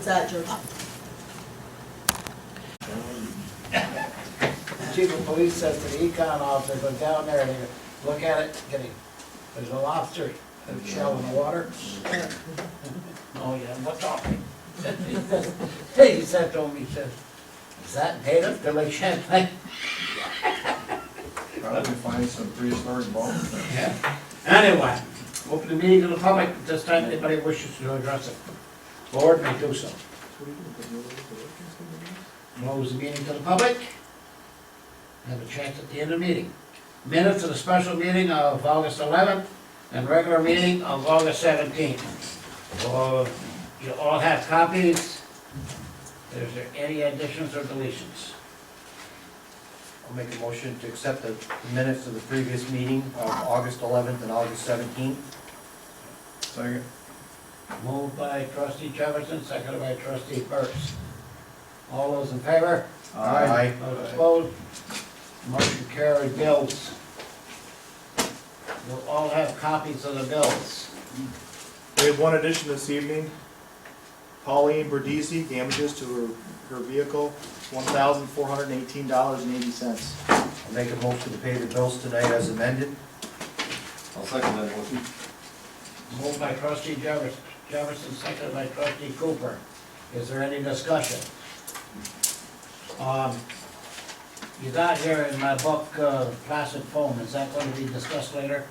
that, George? Chief of police says to the econ officer, go down there and you look at it, there's a lobster shell in the water. Oh, yeah, what's talking? He said to him, he says, is that native to Lake Champlain? Probably find some prehistoric bones. Yeah. Anyway, open the meeting to the public, at this time anybody wishes to address it. Board may do so. Close the meeting to the public. Have a chance at the end of the meeting. Minutes of the special meeting of August 11th and regular meeting of August 17th. You all have copies. Is there any additions or deletions? I'll make a motion to accept the minutes of the previous meeting of August 11th and August 17th. Second. Moved by trustee Jefferson, seconded by trustee Burks. All those in favor? Aye. Those opposed? Motion carried. Bills. You'll all have copies of the bills. We have one addition this evening. Pauline Berdisi, damages to her vehicle, $1,418.80. I'll make a motion to pay the bills tonight as amended. I'll second that motion. Moved by trustee Jefferson, seconded by trustee Cooper. Is there any discussion? You got here in my book, Placid Foam, is that going to be discussed later?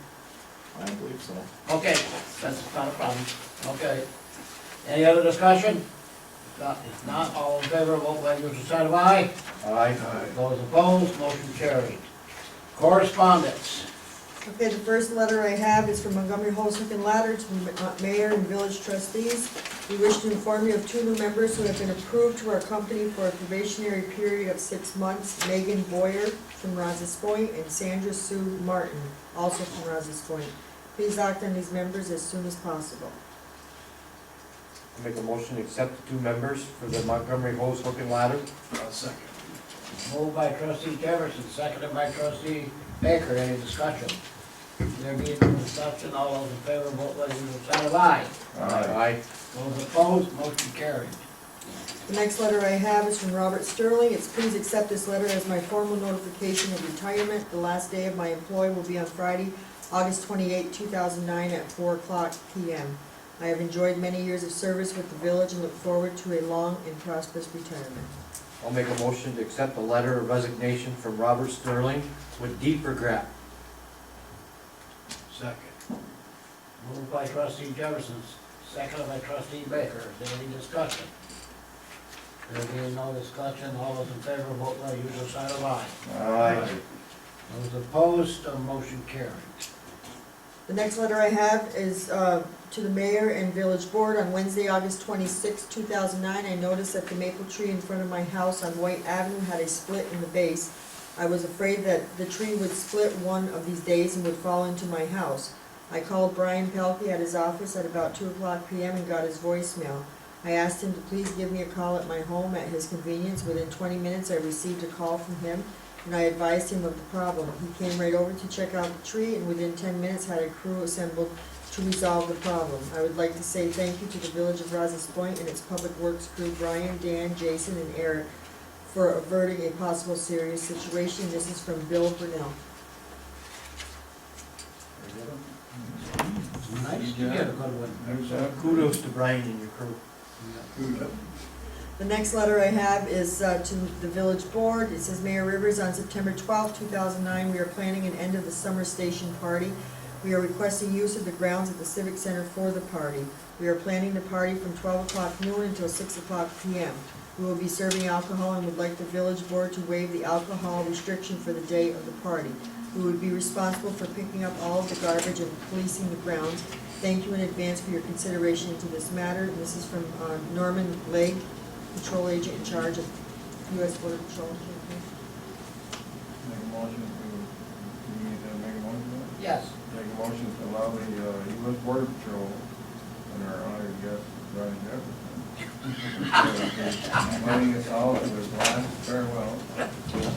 I believe so. Okay, that's not a problem, okay. Any other discussion? If not, all in favor, vote by usual sign of aye. Aye. Those opposed, motion carried. Correspondence. Okay, the first letter I have is from Montgomery Holsick and Ladder to the mayor and village trustees. We wish to inform you of 2 new members who have been approved to our company for a probationary period of 6 months. Megan Boyer from Rouses Point and Sandra Sue Martin, also from Rouses Point. Please act on these members as soon as possible. I'll make a motion to accept the 2 members for the Montgomery Hose Hook and Ladder. I'll second. Moved by trustee Jefferson, seconded by trustee Baker. Any discussion? There being no discussion, all those in favor, vote by usual sign of aye. Aye. Those opposed, motion carried. The next letter I have is from Robert Sterling. It's please accept this letter as my formal notification of retirement. The last day of my employ will be on Friday, August 28, 2009 at 4:00 p.m. I have enjoyed many years of service with the village and look forward to a long and prosperous retirement. I'll make a motion to accept the letter of resignation from Robert Sterling with deep regret. Second. Moved by trustee Jefferson, seconded by trustee Baker. Is there any discussion? There being no discussion, all those in favor, vote by usual sign of aye. Aye. Those opposed, motion carried. The next letter I have is to the mayor and village board. On Wednesday, August 26, 2009, I noticed that the maple tree in front of my house on White Avenue had a split in the base. I was afraid that the tree would split one of these days and would fall into my house. I called Brian Pelkey at his office at about 2:00 p.m. and got his voicemail. I asked him to please give me a call at my home at his convenience. Within 20 minutes, I received a call from him, and I advised him of the problem. He came right over to check out the tree, and within 10 minutes had a crew assembled to resolve the problem. I would like to say thank you to the village of Rouses Point and its public works crew, Brian, Dan, Jason, and Eric, for averting a possible serious situation. This is from Bill Burnell. Nice to get a good one. Kudos to Brian and your crew. The next letter I have is to the village board. It says, Mayor Rivers, on September 12, 2009, we are planning an end of the summer station party. We are requesting use of the grounds at the Civic Center for the party. We are planning the party from 12:00 noon until 6:00 p.m. We will be serving alcohol and would like the village board to waive the alcohol restriction for the day of the party. We would be responsible for picking up all of the garbage and policing the grounds. Thank you in advance for your consideration into this matter. And this is from Norman Legg, Patrol Agent in charge of U.S. Border Patrol. Make a motion to, you need to make a motion? Yes. Make a motion to allow the U.S. Border Patrol and our honored guest, Brian Jefferson, inviting us all to his last farewell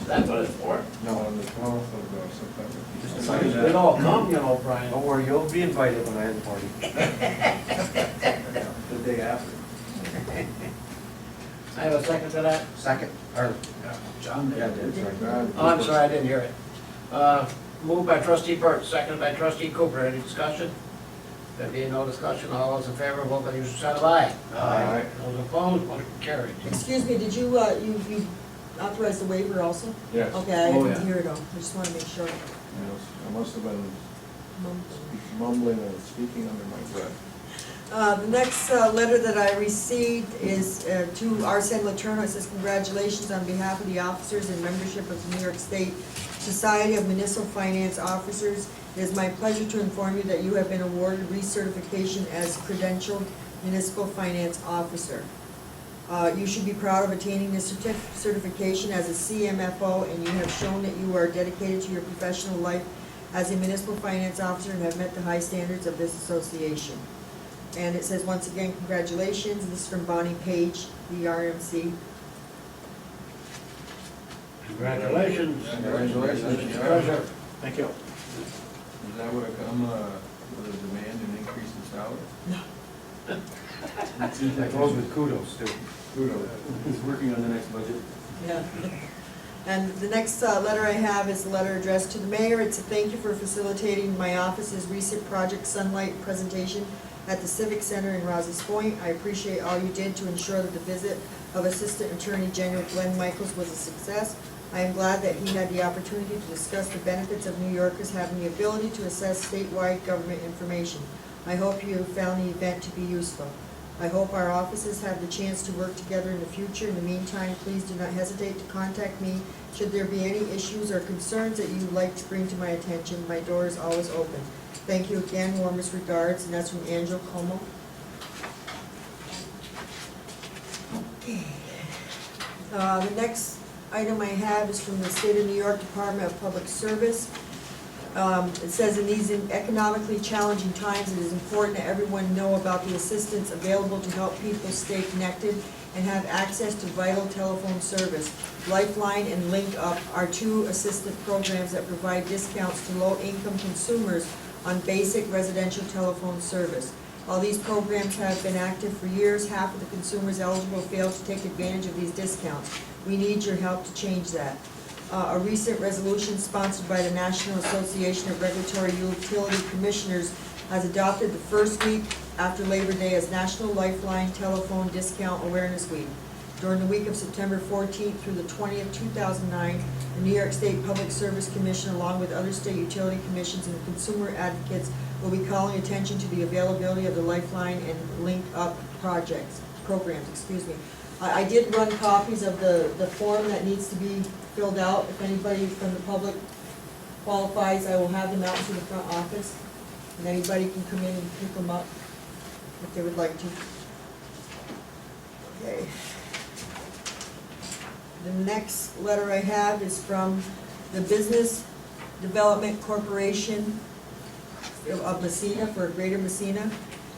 That's what it's for. on the 12th of September. We'd all come, you know, Brian. Don't worry, you'll be invited when I have the party. The day after. I have a second to that? Second, or, John yeah, did. Oh, I'm sorry, I didn't hear it. Moved by trustee Burt, seconded by trustee Cooper. Any discussion? There being no discussion, all those in favor, vote by the usual sign of aye. Aye. Those opposed, motion carried. Excuse me, did you, you authorize the waiver also? Yes. Okay, I Oh, didn't yeah. hear it all, I just wanna make sure. Yes, I must have been mumbling and speaking under my breath. The next letter that I received is to Arsen Letourneau. It says, congratulations on behalf of the officers and membership of the New York State Society of Municipal Finance Officers. It is my pleasure to inform you that you have been awarded recertification as credentialed municipal finance officer. You should be proud of attaining this certification as a CMFO, and you have shown that you are dedicated to your professional life as a municipal finance officer and have met the high standards of this association. And it says, once again, congratulations. This is from Bonnie Page, the RMC. Congratulations. Congratulations. Mr. Treasurer. Thank you. Is that what come with a demand and increase in salary? That goes with kudos too. Kudos. He's working on the next budget. Yeah. And the next letter I have is a letter addressed to the mayor. It's a thank you for facilitating my office's recent Project Sunlight presentation at the Civic Center in Rouses Point. I appreciate all you did to ensure that the visit of Assistant Attorney General Glenn Michaels was a success. I am glad that he had the opportunity to discuss the benefits of New Yorkers having the ability to assess statewide government information. I hope you found the event to be useful. I hope our offices have the chance to work together in the future. In the meantime, please do not hesitate to contact me should there be any issues or concerns that you would like to bring to my attention. My door is always open. Thank you again, warmest regards, and that's from Angel Como. Okay. The next item I have is from the State of New York Department of Public Service. It says, in these economically challenging times, it is important that everyone know about the assistance available to help people stay connected and have access to vital telephone service. Lifeline and Link Up are two assistance programs that provide discounts to low-income consumers on basic residential telephone service. While these programs have been active for years, half of the consumers eligible fail to take advantage of these discounts. We need your help to change that. A recent resolution sponsored by the National Association of Regulatory Utility Commissioners has adopted the first week after Labor Day as National Lifeline Telephone Discount Awareness Week. During the week of September 14th through the 20th, 2009, the New York State Public Service Commission, along with other state utility commissions and consumer advocates, will be calling attention to the availability of the Lifeline and Link Up programs. I did run copies of the form that needs to be filled out. If anybody from the public qualifies, I will have them out to the front office, and anybody can come in and pick them up if they would like to. Okay. The next letter I have is from the Business Development Corporation of Messina, for Greater Messina.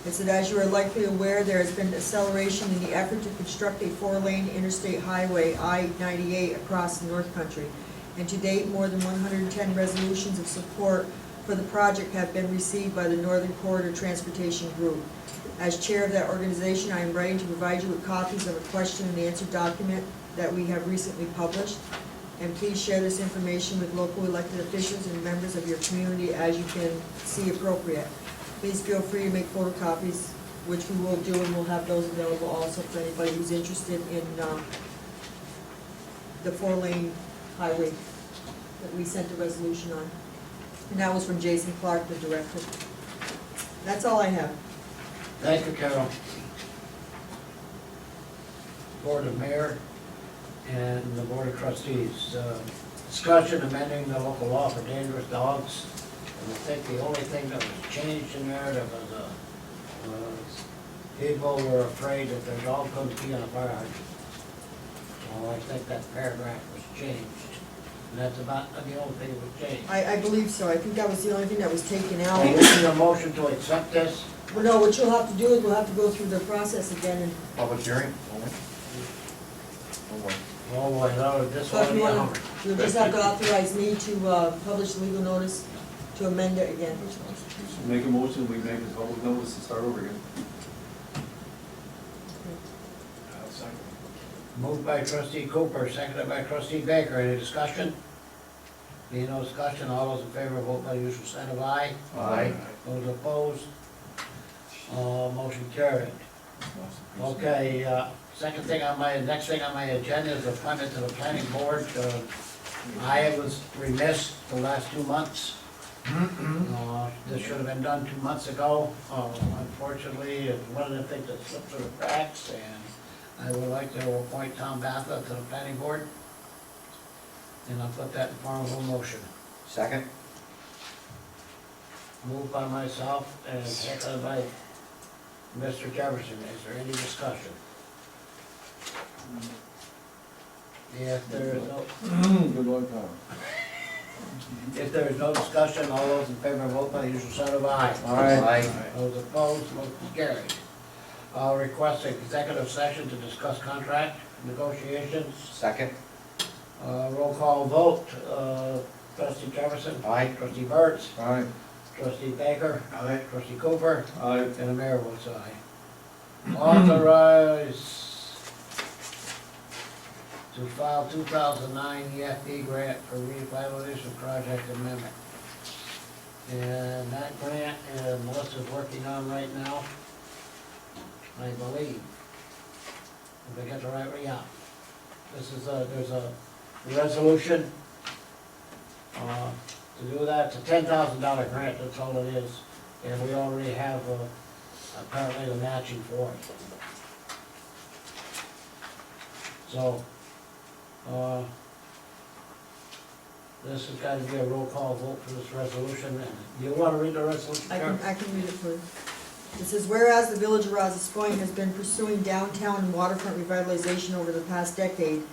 It said, as you are likely aware, there has been acceleration in the effort to construct a 4-lane interstate highway, I-98, across the North Country. And to date, more than 110 resolutions of support for the project have been received by the Northern Corridor Transportation Group. As chair of that organization, I am writing to provide you with copies of a question and answer document that we have recently published. And please share this information with local elected officials and members of your community as you can see appropriate. Please feel free to make photocopies, which we will do, and we'll have those available also for anybody who's interested in the 4-lane highway that we sent a resolution on. And that was from Jason Clark, the director. That's all I have. Thank you, Carol. Board of Mayor and the Board of Trustees. Discussion amending the local law for dangerous dogs. And I think the only thing that was changed in there, that was people were afraid that their dog couldn't pee on a fire hydrant. So I think that paragraph was changed. And that's about the only thing that was changed. I believe so. I think that was the only thing that was taken out. Are you a motion to accept this? Well, no, what you'll have to do is we'll have to go through the process again and, Public hearing only? Oh, boy, no, this so if one, you yeah. want to, you'll just have to authorize me to publish legal notice to amend it again. Make a motion, we make a public notice to start over again. Moved by trustee Cooper, seconded by trustee Baker. Any discussion? Being no discussion, all those in favor vote by the usual sign of aye. Aye. Those opposed? Motion carried. Okay, next thing on my agenda is appointment to the planning board. I was remiss the last 2 months. This should have been done 2 months ago. Unfortunately, it's one of the things that slipped through the cracks, and I would like to appoint Tom Batha to the planning board. And I'll put that in form of a motion. Second? Moved by myself and seconded by Mr. Jefferson. Is there any discussion? If there is no, Good luck, Tom. if there is no discussion, all those in favor vote by the usual sign of aye. Aye. Those opposed, motion carried. I'll request an executive session to discuss contract negotiations. Second? Roll call vote, trustee Jefferson. Aye. Trustee Burts. Aye. Trustee Baker. Aye. Trustee Cooper. Aye. And the mayor votes aye. Authorize to file 2009 EFD grant for revitalization project amendment. And that grant, Melissa's working on right now, I believe. If I get the right way out. This is there's a resolution, to do that. It's a $10,000 grant, that's all it is. And we already have, apparently the matching for it. So, this has got to be a roll call vote for this resolution. And you want to read the resolution, Karen? I can read it for you. It says, whereas the Village of Rouses Point has been pursuing downtown and waterfront revitalization over the past decade,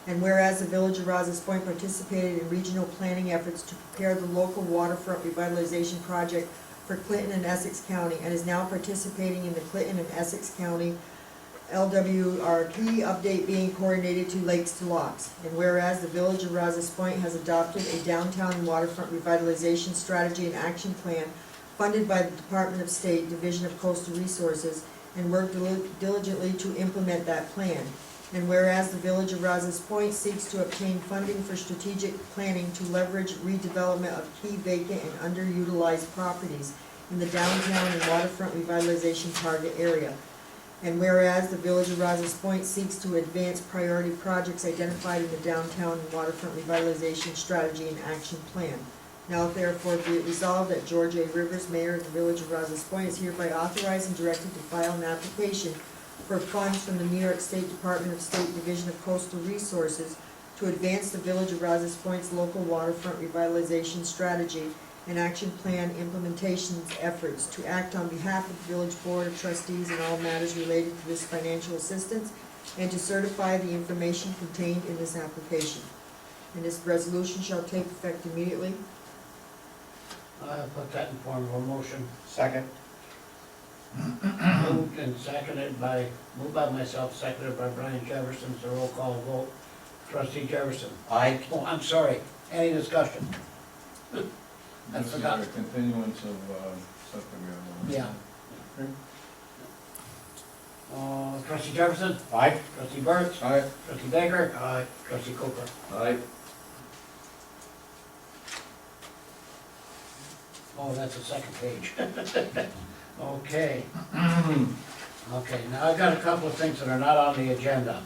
and whereas the Village of Rouses Point participated in regional planning efforts to prepare the local waterfront revitalization project for Clinton and Essex County, and is now participating in the Clinton and Essex County LWRP update being coordinated to lakes to locks. And whereas the Village of Rouses Point has adopted a downtown and waterfront revitalization strategy and action plan funded by the Department of State, Division of Coastal Resources, and worked diligently to implement that plan. And whereas the Village of Rouses Point seeks to obtain funding for strategic planning to leverage redevelopment of key vacant and underutilized properties in the downtown and waterfront revitalization target area. And whereas the Village of Rouses Point seeks to advance priority projects identified in the downtown and waterfront revitalization strategy and action plan. Now therefore be it resolved that George A. Rivers, Mayor of the Village of Rouses Point, is hereby authorized and directed to file an application for funds from the New York State Department of State Division of Coastal Resources to advance the Village of Rouses Point's local waterfront revitalization strategy and action plan implementation efforts, to act on behalf of the Village Board of Trustees in all matters related to this financial assistance, and to certify the information contained in this application. And this resolution shall take effect immediately. I'll put that in form of a motion. Second? Moved and seconded by, moved by myself, seconded by Brian Jefferson. It's a roll call vote. Trustee Jefferson. Aye. Oh, I'm sorry. Any discussion? I This is forgot. a continuance of, stuff that we have. Yeah. Trustee Jefferson. Aye. Trustee Burts. Aye. Trustee Baker. Aye. Trustee Cooper. Aye. Oh, that's the second page. Okay. Okay, now I've got a couple of things that are not on the agenda.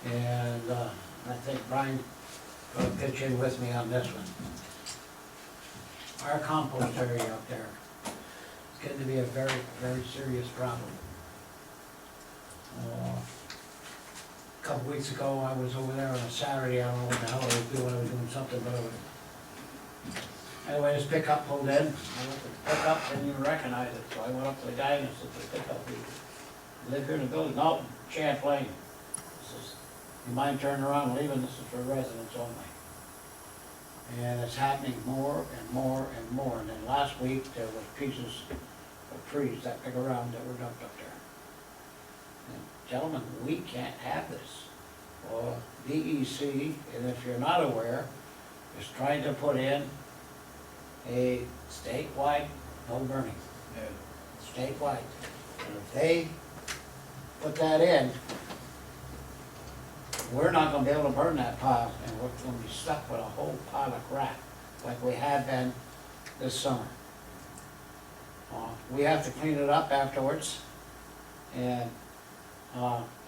And I think Brian will pitch in with me on this one. Our compost area up there is getting to be a very, very serious problem. A couple weeks ago, I was over there on a Saturday. I don't know what the hell I was doing. I was doing something, but I was... Anyway, this pickup pulled in. I looked at the pickup, didn't even recognize it, so I went up to the guy and I said, "The pickup, you live here in the building?" "No, Champlain." He says, "You mind turning around and leaving? This is for residents only." And it's happening more and more and more. And then last week, there was pieces of trees that big around that were dumped up there. And gentlemen, we can't have this. Well, DEC, and if you're not aware, is trying to put in a statewide no burning. Statewide. And if they put that in, we're not gonna be able to burn that pile, and we're gonna be stuck with a whole pile of crap, like we have been this summer. We have to clean it up afterwards, and,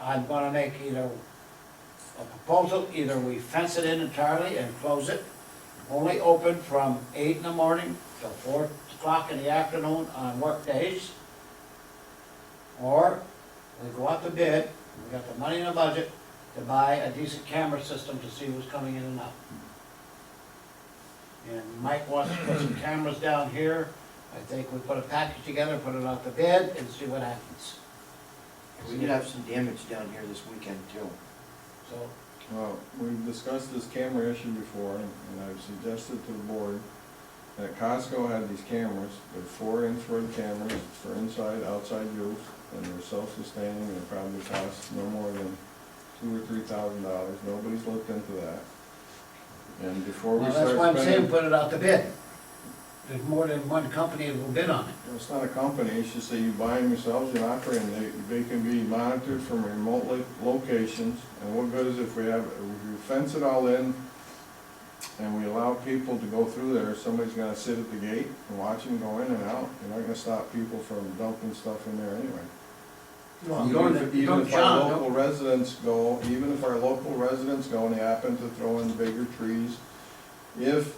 I'm gonna make either a proposal, either we fence it in entirely and close it, only open from 8 in the morning till 4 o'clock in the afternoon on work days, or we go out to bid, we got the money in the budget to buy a decent camera system to see who's coming in and out. And Mike wants to put some cameras down here. I think we put a package together, put it out to bid, and see what happens. We did have some damage down here this weekend too. So, Well, we've discussed this camera issue before, and I've suggested to the board that Costco had these cameras, they're 4 infrared cameras for inside, outside use, and they're self-sustaining, and they probably cost no more than $2,000 or $3,000. Nobody's looked into that. And before we well, start that's why I'm saying spending, put it out to bid. There's more than one company that will bid on it. it's not a company, it's just that you buy them yourselves and operate them. They can be monitored from remote locations, and what good is if we fence it all in, and we allow people to go through there, somebody's gonna sit at the gate and watch them go in and out. You're not gonna stop people from dumping stuff in there anyway. Even if our local residents go, even if our local residents go and they happen to throw in bigger trees, if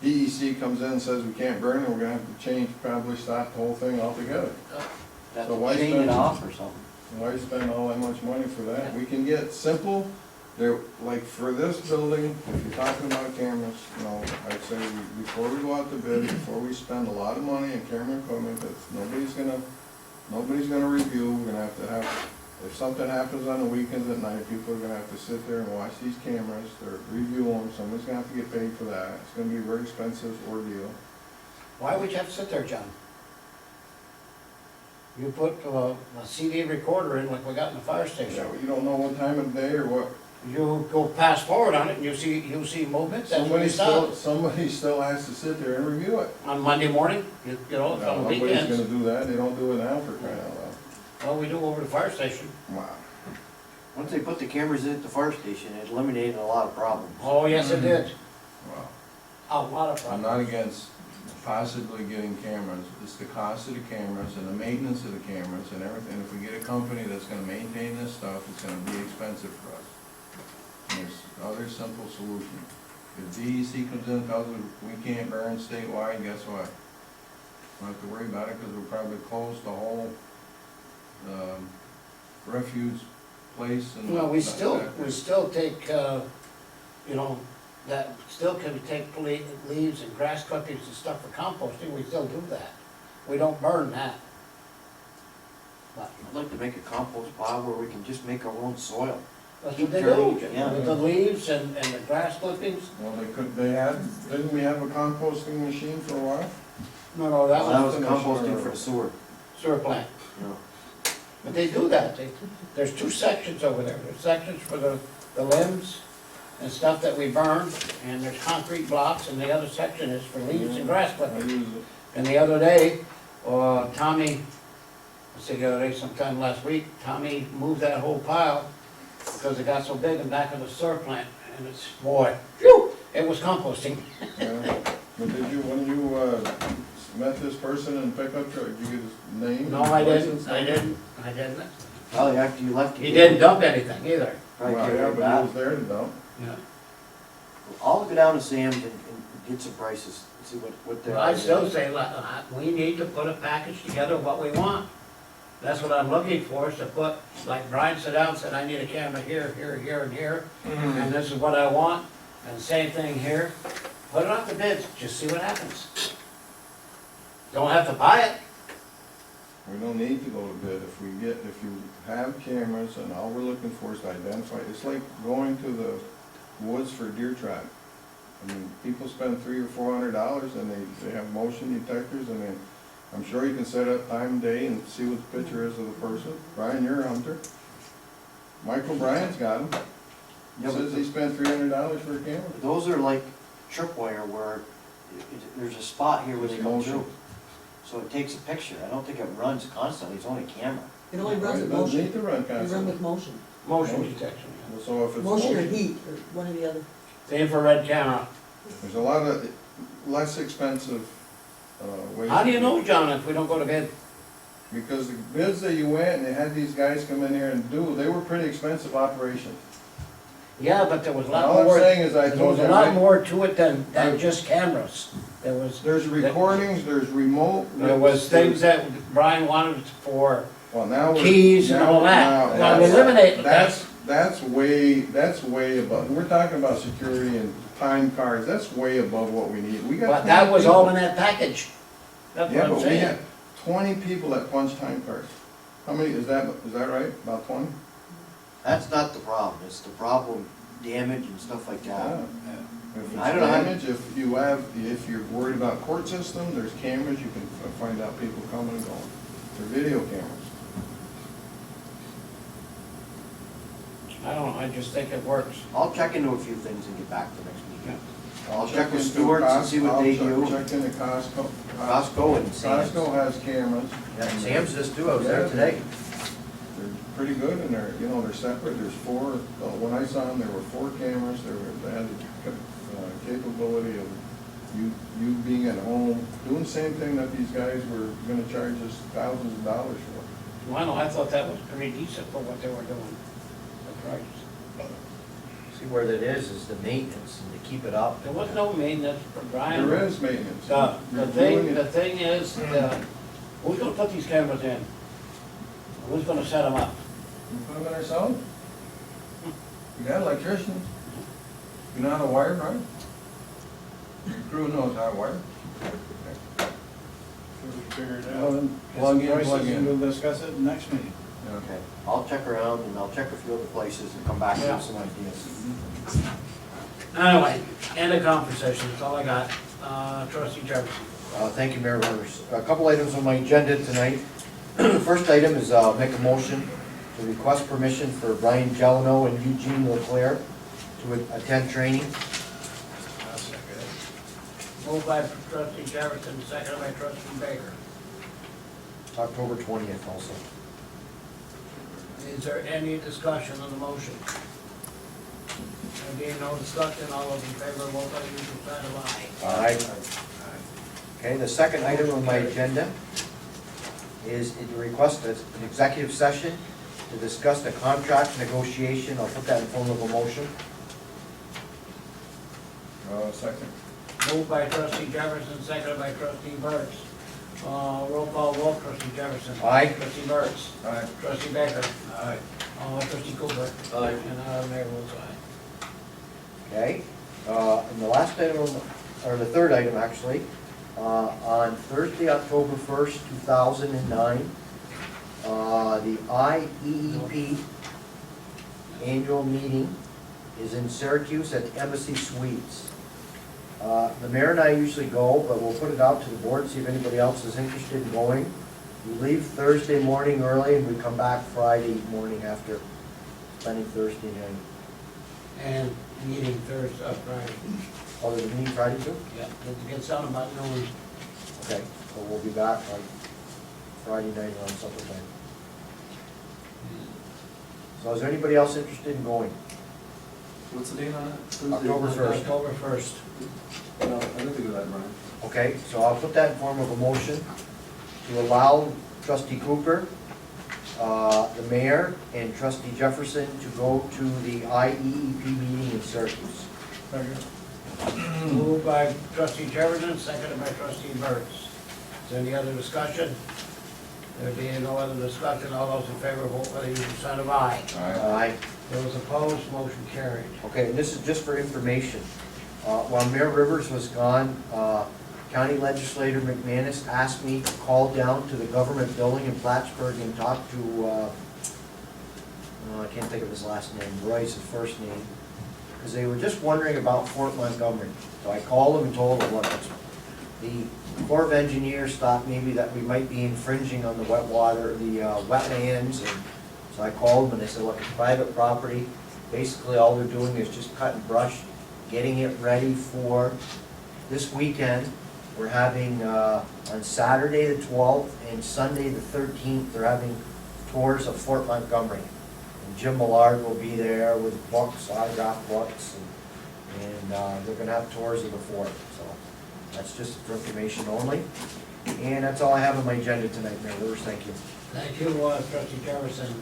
DEC comes in and says we can't burn it, we're gonna have to change, probably stop the whole thing altogether. That's So why chain spend- it off or something. Why spend all that much money for that? We can get simple, there, like for this building, if you're talking about cameras, you know, I'd say before we go out to bid, before we spend a lot of money on camera equipment that nobody's gonna review, we're gonna have, if something happens on the weekends at night, people are gonna have to sit there and watch these cameras, or review them, somebody's gonna have to get paid for that. It's gonna be a very expensive ordeal. Why would you have to sit there, John? You put a CD recorder in like we got in the fire Yeah, station. but you don't know what time of day or what. You go fast forward on it and you see movement, that's when you stop. Somebody still has to sit there and review it. On Monday morning, you know, No, on nobody's weekends. gonna do that, they don't do it now for crying out loud. Well, we do over the fire station. Wow. Once they put the cameras in at the fire station, it eliminated a lot of problems. Oh, yes, it did. Well, A lot of I'm problems. not against possibly getting cameras, it's the cost of the cameras and the maintenance of the cameras and everything. If we get a company that's gonna maintain this stuff, it's gonna be expensive for us. And there's other simple solution. If DEC comes in and tells us we can't burn statewide, guess what? We don't have to worry about it, because we'll probably close the whole, refuge place and. Well, we still take, you know, that still can take leaves and grass clippings and stuff for composting, we still do that. We don't burn that. But I'd like to make a compost pile where we can just make our own soil. that's what they do, Yeah. with the leaves and the grass clippings. Well, didn't we have a composting machine for a while? No, that That was was composting for the sewer. sewer plant. Yeah. But they do that, there's 2 sections over there, there's sections for the limbs and stuff that we burn, and there's concrete blocks, and the other section is for leaves and grass I clippings. use it. And the other day, Tommy, I said the other day, sometime last week, Tommy moved that whole pile because it got so big in back of the sewer plant, and it's, boy, phew, it was composting. Yeah. But when you, met this person in pickup truck, did you get his name? No, I didn't. Probably after you left. He didn't dump anything either. Probably Well, carried yeah, it but back. he was there to dump. Yeah. I'll go down to Sam's and get some prices, and see what they're. I still say, we need to put a package together of what we want. That's what I'm looking for, is to put, like Brian said out, said, I need a camera here, here, here, and here, and this is what I want, and same thing here. Put it out to bids, just see what happens. Don't have to buy it. We don't need to go to bid. If you have cameras and all we're looking for is to identify, it's like going to the woods for deer trap. I mean, people spend $300 or $400 and they have motion detectors, and then I'm sure you can set up time and day and see what the picture is of the person. Brian, you're a hunter. Michael Bryant's got them. He Yeah, says he spent $300 for a camera. Those are like tripwire where there's a spot here where they It's come motion. through. So it takes a picture. I don't think it runs constantly, it's only camera. It only runs with It doesn't motion. need to run You run constantly. with motion. Motion detection. So if it's Motion or heat, or one or the other. The infrared camera. there's a lot of less expensive, ways. How do you to know, John, if we don't go to bid? Because the bids that you went and they had these guys come in here and do, they were pretty expensive operations. Yeah, but there was a lot All I'm more, saying is I there told was you, a lot right, more to it than just cameras. There was, there's recordings, there's remote. there was things that Brian wanted for, Well, now we're. keys and all that. Now, we eliminate that. That's way above, we're talking about security and time cards, that's way above what we need. We got but that 20 was people. all in that package. That's what Yeah, I'm but we saying. had 20 people that punch time cards. How many, is that right? About 20? That's not the problem, it's the problem, damage and stuff like that. Yeah. If it's I don't know how- damage, if you're worried about court system, there's cameras, you can find out people coming and going. They're video cameras. I don't know, I just think it works. I'll check into a few things and get back to next week. I'll check with into Stewart's and see what they do. Check into Costco. Costco and Sam's. Costco has cameras. Yeah, Sam's does too, I was there today. They're pretty good and they're separate. There's four, when I saw them, there were 4 cameras. They had the capability of you being at home, doing the same thing that these guys were gonna charge us thousands of dollars for. Well, I thought that was pretty decent for what they were doing. The price. See where that is the maintenance and to keep it up. There was no maintenance for Brian. There is maintenance. The You're doing the it- thing is, who's gonna put these cameras in? Who's gonna set them up? We put them in ourselves. You got electricians. You know how to wire, right? Your crew knows how to wire. Figure it Well, then, plug in, plug in. We'll discuss it next meeting. Yeah. Okay, I'll check around and I'll check a few other places and come back Yeah. with some ideas. Anyway, end of conversation, that's all I got. Trustee Jefferson. Thank you, Mayor Rivers. A couple items on my agenda tonight. First item is make a motion to request permission for Brian Gelano and Eugene Leclerc to attend training. Moved by trustee Jefferson, seconded by trustee Baker. October 20th also. Is there any discussion on the motion? There being no discussion, all those in favor, vote by the usual sign of aye. Aye. Okay, the second item on my agenda is to request an executive session to discuss the contract negotiation. I'll put that in form of a motion. Second. Moved by trustee Jefferson, seconded by trustee Burts. Roll call vote, trustee Jefferson. Aye. Trustee Burts. Aye. Trustee Baker. Aye. Trustee Cooper. Aye. And Mayor votes aye. Okay, and the last item, or the third item actually, on Thursday, October 1st, 2009, the IEEP annual meeting is in Syracuse at the Embassy Suites. The mayor and I usually go, but we'll put it out to the board, see if anybody else is interested in going. We leave Thursday morning early and we come back Friday morning after spending Thursday night. And meeting Thursday, Friday. Oh, there's a meeting Friday too? Yeah, it gets out about noon. Okay, so we'll be back like Friday night around supper time. So is there anybody else interested in going? What's the date on it? October 1st. October 1st. No, I don't think of that, Brian. Okay, so I'll put that in form of a motion to allow trustee Cooper, the mayor, and trustee Jefferson to go to the IEEP meeting in Syracuse. Moved by trustee Jefferson, seconded by trustee Burts. Is there any other discussion? There being no other discussion, all those in favor, vote by the usual sign of aye. Aye. Those opposed, motion carried. Okay, and this is just for information. While Mayor Rivers was gone, County Legislator McManus asked me to call down to the government building in Plattsburgh and talk to, I can't think of his last name, Roy's his first name, because they were just wondering about Fort Montgomery. So I called them and told them, look, the Corps of Engineers thought maybe that we might be infringing on the wetlands, and so I called them and they said, look, it's private property. Basically, all they're doing is just cutting brush, getting it ready for this weekend. We're having, on Saturday the 12th and Sunday the 13th, they're having tours of Fort Montgomery. And Jim Millard will be there with books, autographed books, and they're gonna have tours of the fort, so that's just for information only. And that's all I have on my agenda tonight, Mayor Rivers, thank you. Thank you, trustee Jefferson.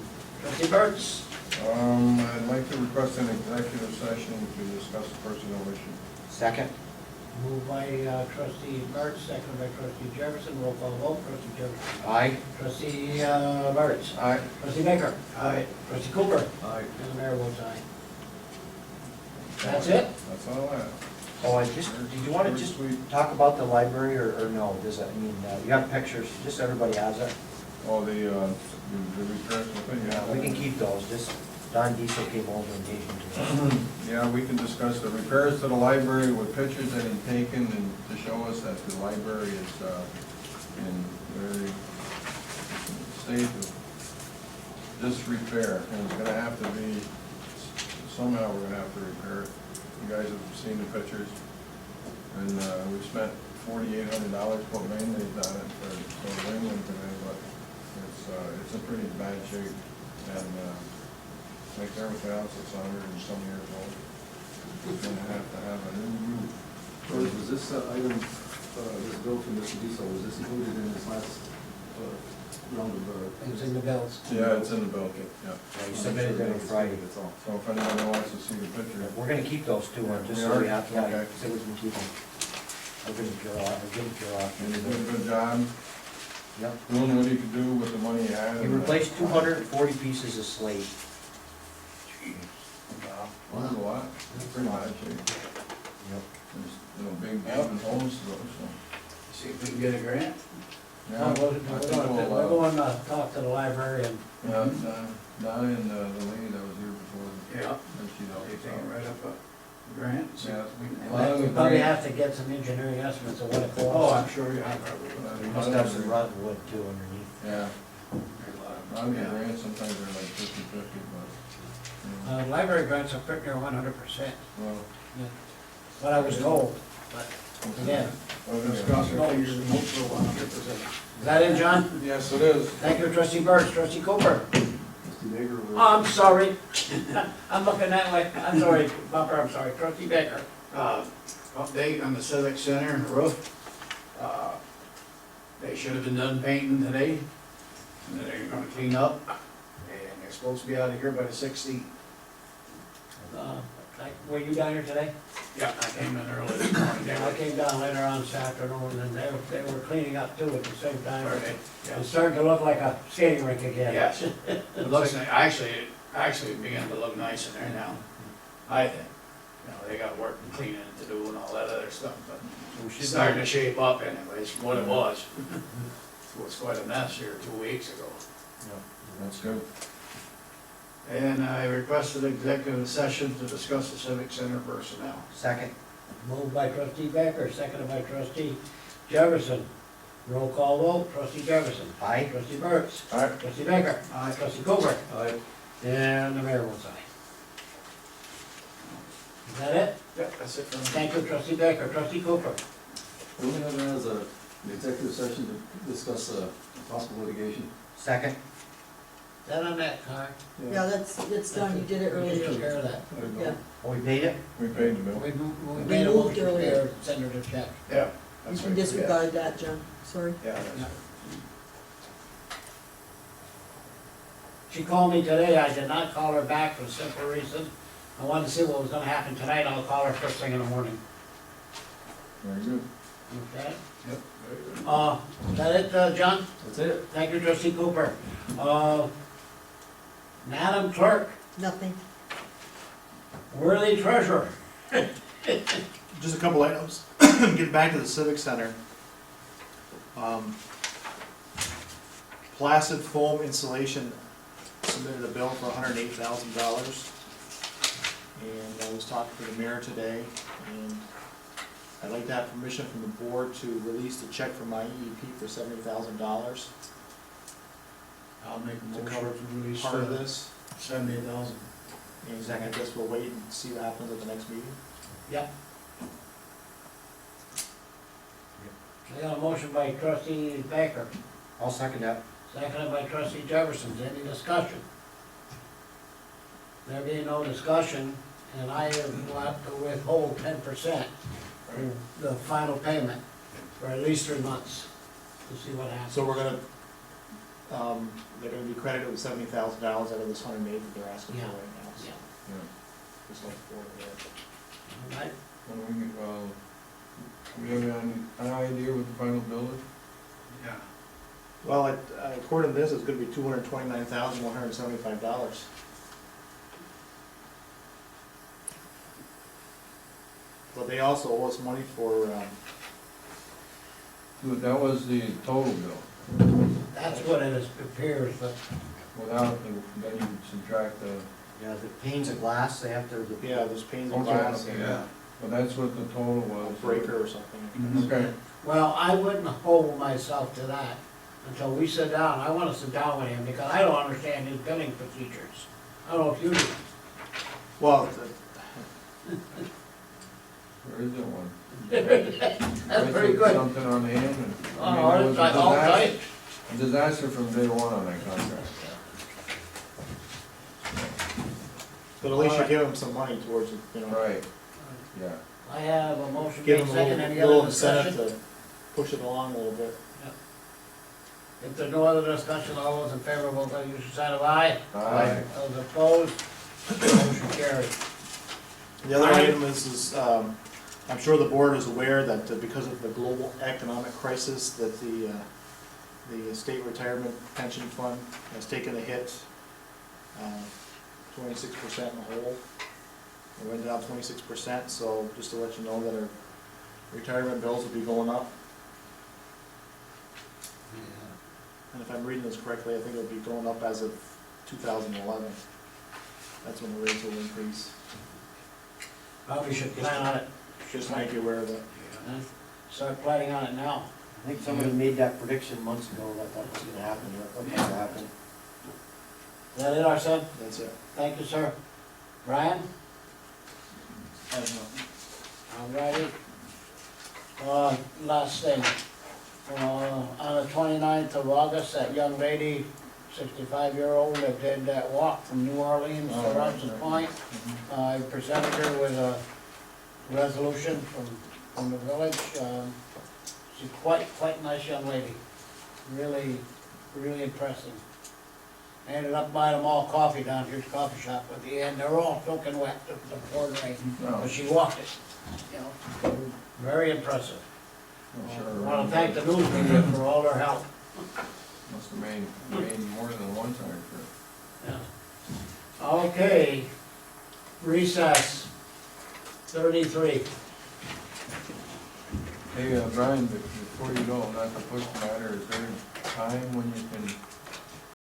Trustee Burts? I'd like to request an executive session to discuss a personnel issue. Second? Moved by trustee Burts, seconded by trustee Jefferson. Roll call vote. Trustee Jefferson. Aye. Trustee Burts. Aye. Trustee Baker. Aye. Trustee Cooper. Aye. And the mayor votes aye. That's it? That's all I have. Oh, I just, did you wanna just talk about the library, or no? Does that, I mean, you got pictures, just so everybody has it? Oh, the repairs, Yeah, we can keep those, just, Don Diesel came over and gave them to us. Yeah, we can discuss the repairs to the library with pictures that he's taken and to show us that the library is in very state of disrepair, and it's gonna have to be, somehow we're gonna have to repair it. You guys have seen the pictures, and we spent $4,800 put Mainlays on it for England today, but it's in pretty bad shape, and like everything else, it's 100 and some years old. It's gonna have a new roof. Was this item, this bill from Mr. Diesel, was this included in this last round of? It's in the bills. Yeah, it's in the bill kit, yeah. Yeah, you submitted that on Friday. That's all. So if anyone wants to see the picture. We're gonna keep those two, just We so we are? have, yeah, Okay. so we can keep them. I'll give them to you, I'll give them to And he did a you. good job Yep. doing what he could do with the money he had. He replaced 240 pieces of slate. Wow, that's a lot. It's pretty bad shape. Yep. There's, big open holes to those, so. See if we can get a grant? Yeah, We're I think we're we'll, going to talk to the librarian. yeah, Donna and the lady that was here before. Yeah. And she knows. They take it right up a grant? See if Yeah. we can- Well, We probably have to get some engineering estimates of what it costs. Oh, I'm sure, yeah, probably. We must have some rotten wood too underneath. Yeah, There's a lot of- a lot of the Yeah. grants, sometimes they're like 50/50, but, Library grants are pretty near 100%, well. what I was told, but again, Let's cross our fingers and hope for 100%. is that it, John? Yes, it is. Thank you, trustee Burts. Trustee Cooper? Mr. Baker, Oh, I'm sorry. I'm looking that way. I'm sorry, Bumper, I'm sorry. Trustee Baker? update on the Civic Center and the roof. They should have been done painting today, and then they're gonna clean up, and they're supposed to be out of here by the 16th. Were you down here today? Yeah, I came in early this morning. Yeah, I came down later on this afternoon, and they were cleaning up too at the same time. Okay, yeah. It's starting to look like a skating rink again. Yes, it looks, actually, it began to look nice in there now, I think. You know, they got work and cleaning to do and all that other stuff, but We should it's starting to shape up anyways, from what it was. It was quite a mess here 2 weeks ago. That's good. And I requested executive session to discuss the Civic Center personnel. Second? Moved by trustee Becker, seconded by trustee Jefferson. Roll call vote, trustee Jefferson. Aye. Trustee Burts. All right, Trustee Becker. Aye. Trustee Cooper. Aye. And the mayor votes aye. Is that it? Yeah, that's it for me. Thank you, trustee Becker. Trustee Cooper. The only other is an executive session to discuss possible litigation. Second? Is that on that card? Yeah, it's done, you did it We just took earlier. care of that. Yeah, Oh, we paid it? we paid the bill. We made a moved motion earlier. to send her the check. Yeah. you that's can right. disregard that, John, sorry. Yeah, that's right. She called me today, I did not call her back for the simple reason, I wanted to see what was gonna happen tonight, I'll call her first thing in the morning. Very good. Okay? Yep, very good. Is that it, John? That's it. Thank you, trustee Cooper. Madam Clerk, Nothing. worthy treasurer. Just a couple items. Getting back to the Civic Center. Placid foam insulation submitted a bill for $108,000. And I was talking to the mayor today, and I'd like to have permission from the board to release the check from my EEP for $70,000 I'll make a to motion cover to release part of this. 70,000. And I guess we'll wait and see what happens at the next meeting. Yep. I got a motion by trustee Baker, I'll second that. seconded by trustee Jefferson, any discussion? there being no discussion, and I want to withhold 10% of the final payment for at least 3 months to see what happens. So they're gonna be credited with $70,000 out of this 108 that they're asking for Yeah. right now, so. Yeah. Just like for All right. When we have an idea what the final bill is? Yeah. Well, according to this, it's gonna be $229,175. But they also owe us money for, That was the total bill, That's what it appears, but without then you subtract the, Yeah, the panes of glass, they have to, yeah, there's panes and Okay, glass okay. and Yeah. well, that's what the total a was. breaker or something. Okay, well, I wouldn't hold myself to that until we sit down. I want to sit down with him because I don't understand his billing procedures. I don't know if you do. Well, there isn't one. That's very I took good. something on hand and, I mean, Oh, it was it's all right. a disaster from day one on that contract. but at least you give them some money towards it, you know. Right, yeah. I have a motion Give made them second. a Any little other incentive discussion? to push it along a little bit. If there's no other discussion, all those in favor, vote by the usual sign of aye. Aye. Those opposed, motion carried. The other Aye. item is, I'm sure the board is aware that because of the global economic crisis, that the state retirement pension fund has taken a hit, 26% in the hole. It went down 26%, so just to let you know that our retirement bills will be going up. And if I'm reading this correctly, I think it'll be going up as of 2011. That's when the rates will increase. Probably should plan on it. Just to make you aware of it. Huh? Start planning on it now. I think somebody made that prediction months ago that that was gonna happen, that was gonna happen. Is that it, our son? That's it. Thank you, sir. Brian? I don't know. Alrighty. Last thing. On the 29th of August, that young lady, 65-year-old, that did that walk from New Orleans to Oh, right, Rouses right. Point, I presented her with a resolution from the village. She's quite a nice young lady. Really, really impressive. I ended up buying them all coffee down here's coffee shop at the end. They're all soaking wet, the pouring rain, No, but she walked it, you know. Very impressive. I'm sure. I want to thank the news media for all their help. Must have made more than one time for it. Yeah. Okay, recess 33. Hey, Brian, before you go, not to push the matter, is there a time when you can